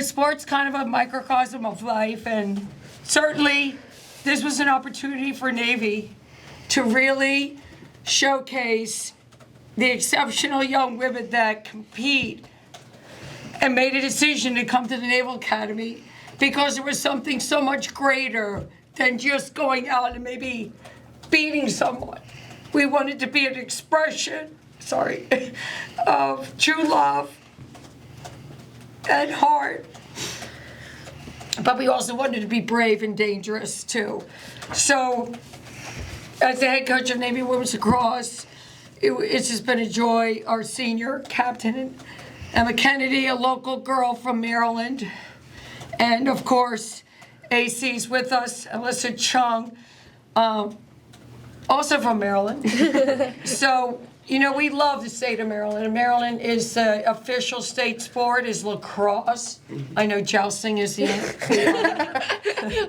Sports kind of a microcosm of life, and certainly this was an opportunity for Navy to really showcase the exceptional young women that compete and made a decision to come to the Naval Academy because there was something so much greater than just going out and maybe beating someone. We wanted to be an expression, of true love and heart. But we also wanted to be brave and dangerous too. So, as the head coach of Navy Women's Lacrosse, it's just been a joy. Our senior captain, Emma Kennedy, a local girl from Maryland. And of course, AC's with us, Alyssa Chung, also from Maryland. So, we love the state of Maryland. And Maryland is the official state sport is lacrosse. I know jousting is the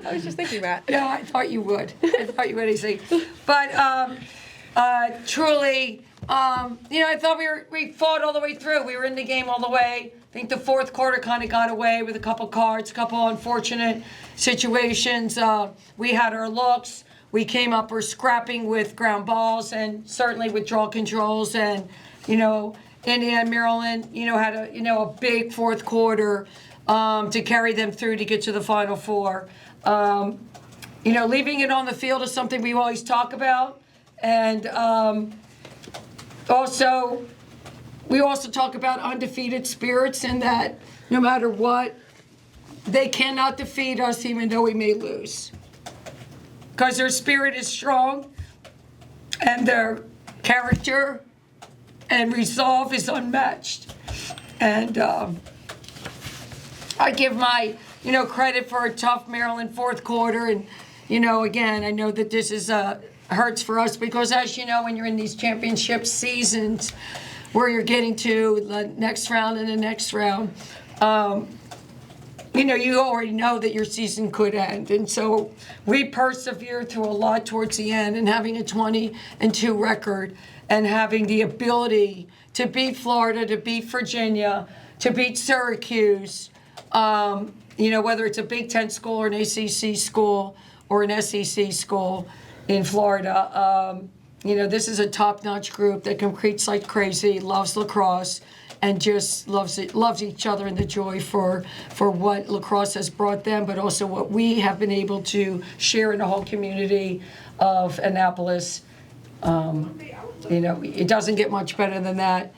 I was just thinking that. Yeah, I thought you would. AC. But truly, I thought we fought all the way through. We were in the game all the way. I think the fourth quarter kind of got away with a couple cards, a couple unfortunate situations. We had our looks. We came up, we're scrapping with ground balls and certainly with draw controls. And, Indiana and Maryland, had a big fourth quarter to carry them through to get to the Final Four. Leaving it on the field is something we always talk about. And we also talk about undefeated spirits and that no matter what, they cannot defeat us even though we may lose. Because their spirit is strong and their character and resolve is unmatched. And I give my, credit for a tough Maryland fourth quarter. And, again, I know that this is hurts for us because, as you know, when you're in these championship seasons where you're getting to the next round and the next round, you already know that your season could end. And so we persevered through a lot towards the end, and having a 20-2 record and having the ability to beat Florida, to beat Virginia, to beat Syracuse, whether it's a Big Ten school or an ACC school or an SEC school in Florida. This is a top-notch group that competes like crazy, loves lacrosse, and just loves each other and the joy for what lacrosse has brought them, but also what we have been able to share in the whole community of Annapolis. It doesn't get much better than that.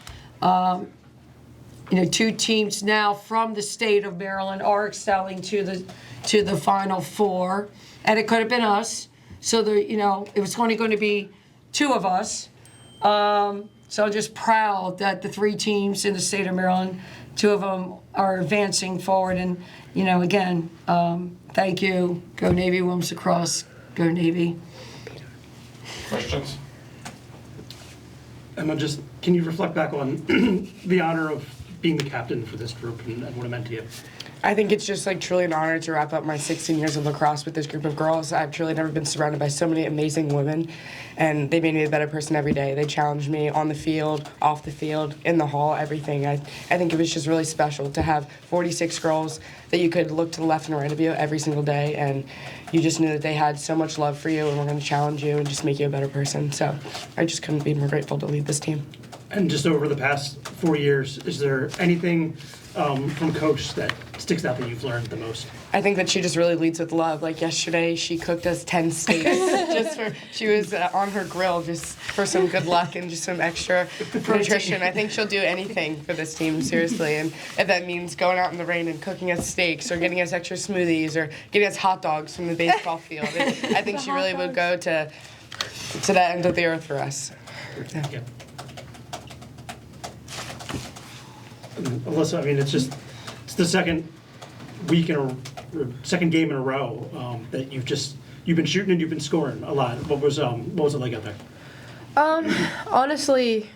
Two teams now from the state of Maryland are excelling to the Final Four, and it could have been us. So it was only going to be two of us. So I'm just proud that the three teams in the state of Maryland, two of them are advancing forward. And, again, thank you. Go Navy, Women's Lacrosse. Go Navy. Questions? Emma, can you reflect back on the honor of being the captain for this group and what it meant to you? I think it's just truly an honor to wrap up my 16 years of lacrosse with this group of girls. I've truly never been surrounded by so many amazing women, and they made me a better person every day. They challenged me on the field, off the field, in the hall, everything. I think it was just really special to have 46 girls that you could look to the left and right of you every single day, and you just knew that they had so much love for you and were going to challenge you and just make you a better person. So I just couldn't be more grateful to lead this team. And just over the past 4 years, is there anything from Coach that sticks out that you've learned the most? I think that she just really leads with love. Like yesterday, she cooked us 10 steaks. She was on her grill just for some good luck and just some extra nutrition. I think she'll do anything for this team, seriously. And if that means going out in the rain and cooking us steaks or getting us extra smoothies or getting us hot dogs from the baseball field, I think she really would go to the end of the earth for us. Yeah. Alyssa, it's the second game in a row that you've been shooting and you've been scoring a lot. What was it like out there? Honestly,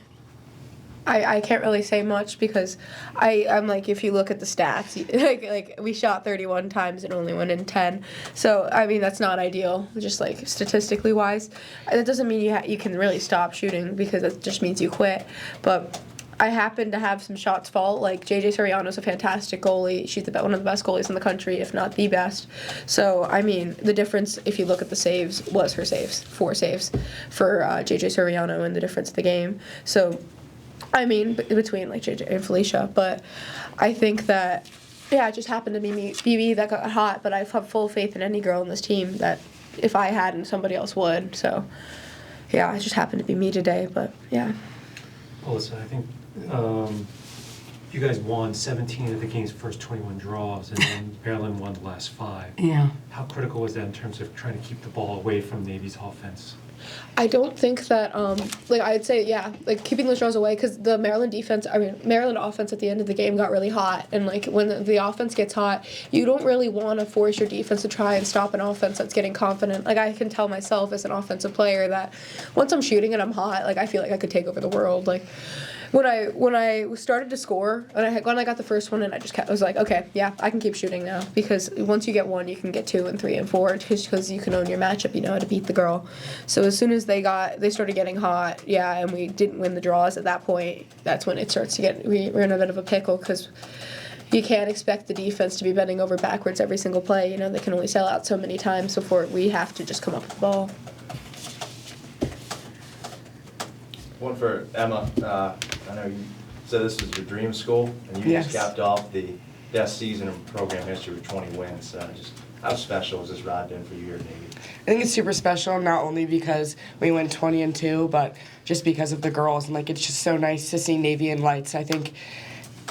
I can't really say much because I'm like, if you look at the stats, like we shot 31 times and only went in 10. So that's not ideal, just statistically wise. That doesn't mean you can really stop shooting because it just means you quit. But I happen to have some shots fall. Like, JJ Soriano's a fantastic goalie. She's one of the best goalies in the country, if not the best. So, I mean, the difference, if you look at the saves, was her saves. 4 saves for JJ Soriano and the difference of the game. So, I mean, between, like, JJ and Felicia. But I think that, yeah, it just happened to be me that got hot. But I have full faith in any girl in this team that if I hadn't, somebody else would. So, yeah, it just happened to be me today. But, yeah. Alyssa, I think you guys won 17 of the game's first 21 draws, and then Maryland won the last 5. Yeah. How critical was that in terms of trying to keep the ball away from Navy's offense? I don't think that, like, I'd say, yeah, like, keeping those draws away, because the Maryland offense at the end of the game got really hot, and, like, when the offense gets hot, you don't really want to force your defense to try and stop an offense that's getting confident. Like, I can tell myself as an offensive player that once I'm shooting and I'm hot, like, I feel like I could take over the world. Like, when I started to score, and when I got the first one, and I was like, okay, yeah, I can keep shooting now, because once you get 1, you can get 2 and 3 and 4, because you can own your matchup, you know how to beat the girl. So as soon as they started getting hot, yeah, and we didn't win the draws at that point, that's when it starts to get, we're in a bit of a pickle, because you can't expect the defense to be bending over backwards every single play. You know, they can only sell out so many times before we have to just come up with the ball. One for Emma. I know you said this was your dream school, and you just capped off the best season in program history with 20 wins. Just how special has this ride been for you here at Navy? I think it's super special, not only because we went 20-2, but just because of the girls. And, like, it's just so nice to see Navy in lights. I think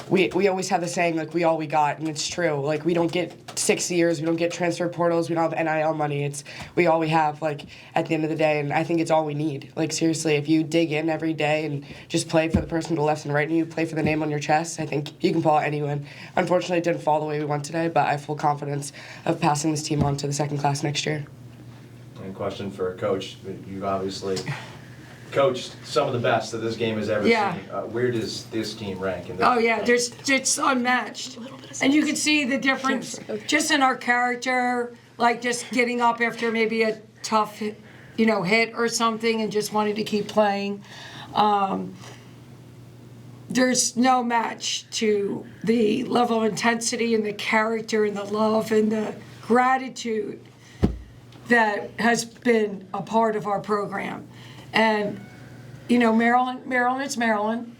we always have the saying, like, we all we got, and it's true. Like, we don't get 6 years, we don't get transfer portals, we don't have NIL money. It's we all we have, like, at the end of the day, and I think it's all we need. Like, seriously, if you dig in every day and just play for the person to the left and right, and you play for the name on your chest, I think you can pull out anyone. Unfortunately, it didn't fall the way we went today, but I have full confidence of passing this team on to the second class next year. And question for a coach. You've obviously coached some of the best that this game has ever Yeah. seen. Where does this team rank? Oh yeah, it's unmatched, and you can see the difference just in our character, like just getting up after maybe a tough, hit or something, and just wanting to keep playing. There's no match to the level of intensity and the character and the love and the gratitude that has been a part of our program. And, Maryland is Maryland.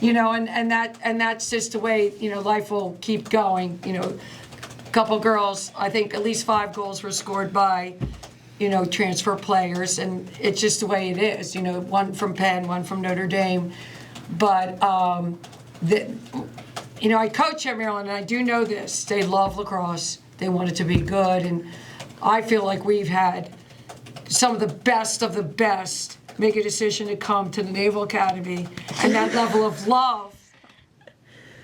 And that's just the way, life will keep going. A couple girls, I think at least 5 goals were scored by, transfer players, and it's just the way it is. 1 from Penn, 1 from Notre Dame. But, I coach at Maryland, and I do know this. They love lacrosse. They want it to be good, and I feel like we've had some of the best make a decision to come to the Naval Academy, and that level of love.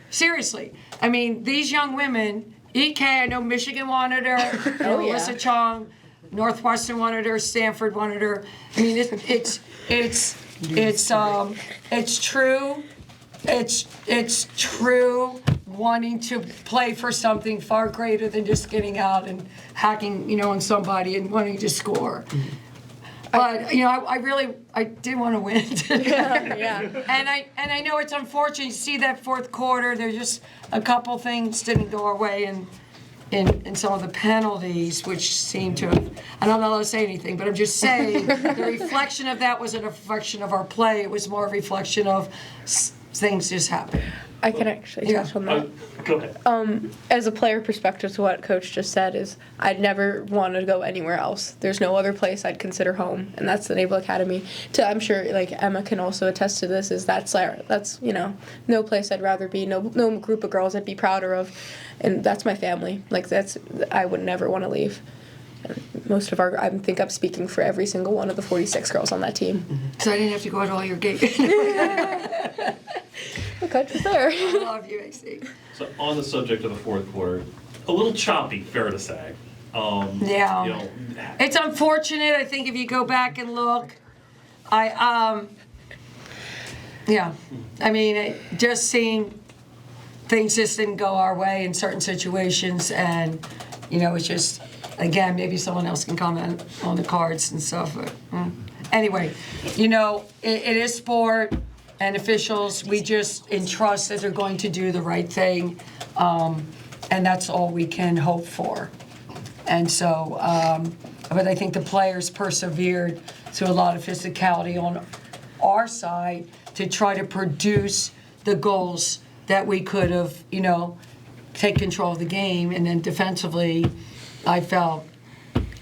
Seriously, I mean, these young women, EK, I know Michigan wanted her, Alyssa Chung, Northwestern wanted her, Stanford wanted her. I mean, it's true. It's true wanting to play for something far greater than just getting out and hacking, on somebody and wanting to score. But I did want to win today. Yeah. And I know it's unfortunate. You see that fourth quarter, there's just a couple things didn't go our way, and in some of the penalties, which seem to have, I don't know how to say anything, but I'm just saying the reflection of that wasn't a reflection of our play. It was more a reflection of things just happened. I can actually touch on that. Go ahead. As a player perspective to what Coach just said is I'd never want to go anywhere else. There's no other place I'd consider home, and that's the Naval Academy. I'm sure like Emma can also attest to this, is that's no place I'd rather be, no group of girls I'd be prouder of, and that's my family. Like I would never want to leave. Most of I think I'm speaking for every single one of the 46 girls on that team. So I didn't have to go to all your games. The coach was there. I love you, AC. So on the subject of the fourth quarter, a little choppy, fair to say. Yeah. It's unfortunate. I think if you go back and look, I mean, just seeing things just didn't go our way in certain situations, and it's just, again, maybe someone else can comment on the cards and stuff. But, anyway, it is sport. and officials, we just entrust that they're going to do the right thing, and that's all we can hope for. And so, but I think the players persevered through a lot of physicality on our side to try to produce the goals that we could have, take control of the game. And then defensively, I felt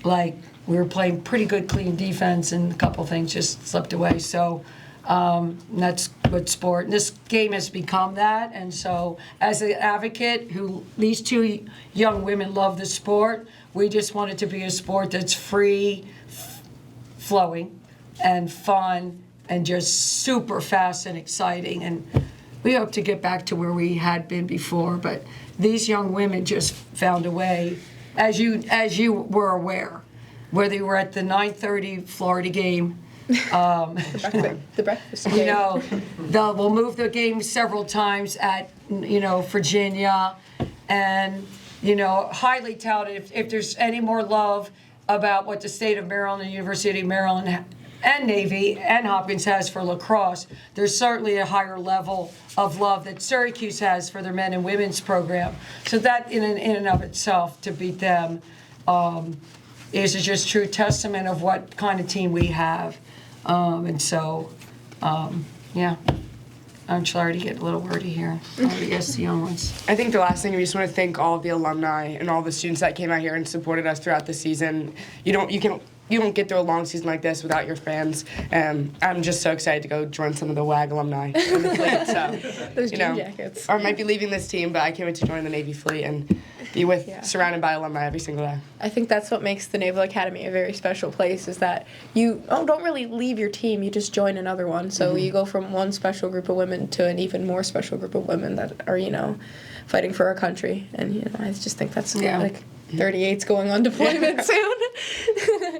like we were playing pretty good, clean defense, and a couple things just slipped away. So that's good sport. And this game has become that. And so as an advocate who these two young women love the sport, we just want it to be a sport that's free, flowing, and fun, and just super fast and exciting. And we hope to get back to where we had been before. But these young women just found a way, as you were aware, whether you were at the 9:30 Florida game. The breakfast game. We'll move the game several times at, Virginia, and, highly touted. If there's any more love about what the state of Maryland and University of Maryland and Navy and Hopkins has for lacrosse, there's certainly a higher level of love that Syracuse has for their men and women's program. So that in and of itself, to beat them, is just true testament of what kind of team we have. And so, yeah, I'm sorry to get a little wordy here. I guess the young ones. I think the last thing, we just want to thank all of the alumni and all the students that came out here and supported us throughout the season. You don't get through a long season like this without your fans. I'm just so excited to go join some of the WAG alumni in the fleet. So, Those jean jackets. Or I might be leaving this team, but I can't wait to join the Navy fleet and be surrounded by alumni every single day. I think that's what makes the Naval Academy a very special place, is that you don't really leave your team, you just join another one. So you go from one special group of women to an even more special group of women that are, fighting for our country. And, I just think that's like 38's going on deployment soon.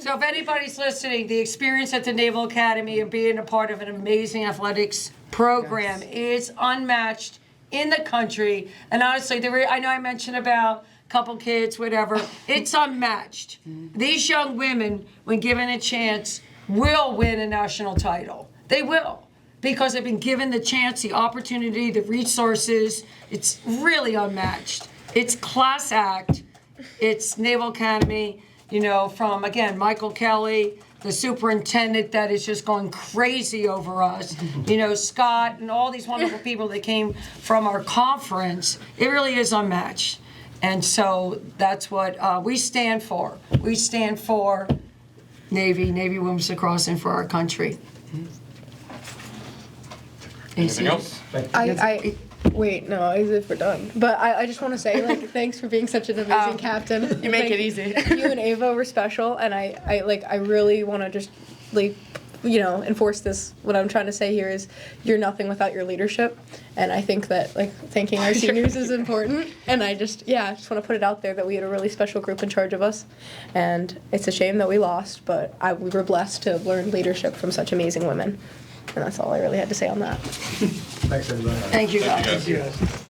So if anybody's listening, the experience at the Naval Academy of being a part of an amazing athletics program is unmatched in the country. And honestly, I know I mentioned about a couple kids, whatever. It's unmatched. These young women, when given a chance, will win a national title. They will, because they've been given the chance, the opportunity, the resources. It's really unmatched. It's class act. It's Naval Academy, from, again, Michael Kelly, the superintendent that is just going crazy over us, Scott, and all these wonderful people that came from our conference. It really is unmatched. And so that's what we stand for. We stand for Navy Women's Lacrosse, and for our country. Anything else? Wait, no, as if we're done. But I just want to say, thanks for being such an amazing captain. You make it easy. You and Ava were special, and I really want to just, enforce this. What I'm trying to say here is, you're nothing without your leadership, and I think that, thanking our seniors is important. And I just want to put it out there that we had a really special group in charge of us, and it's a shame that we lost, but we were blessed to have learned leadership from such amazing women. And that's all I really had to say on that. Thanks, everybody. Thank you, guys. Thank you guys.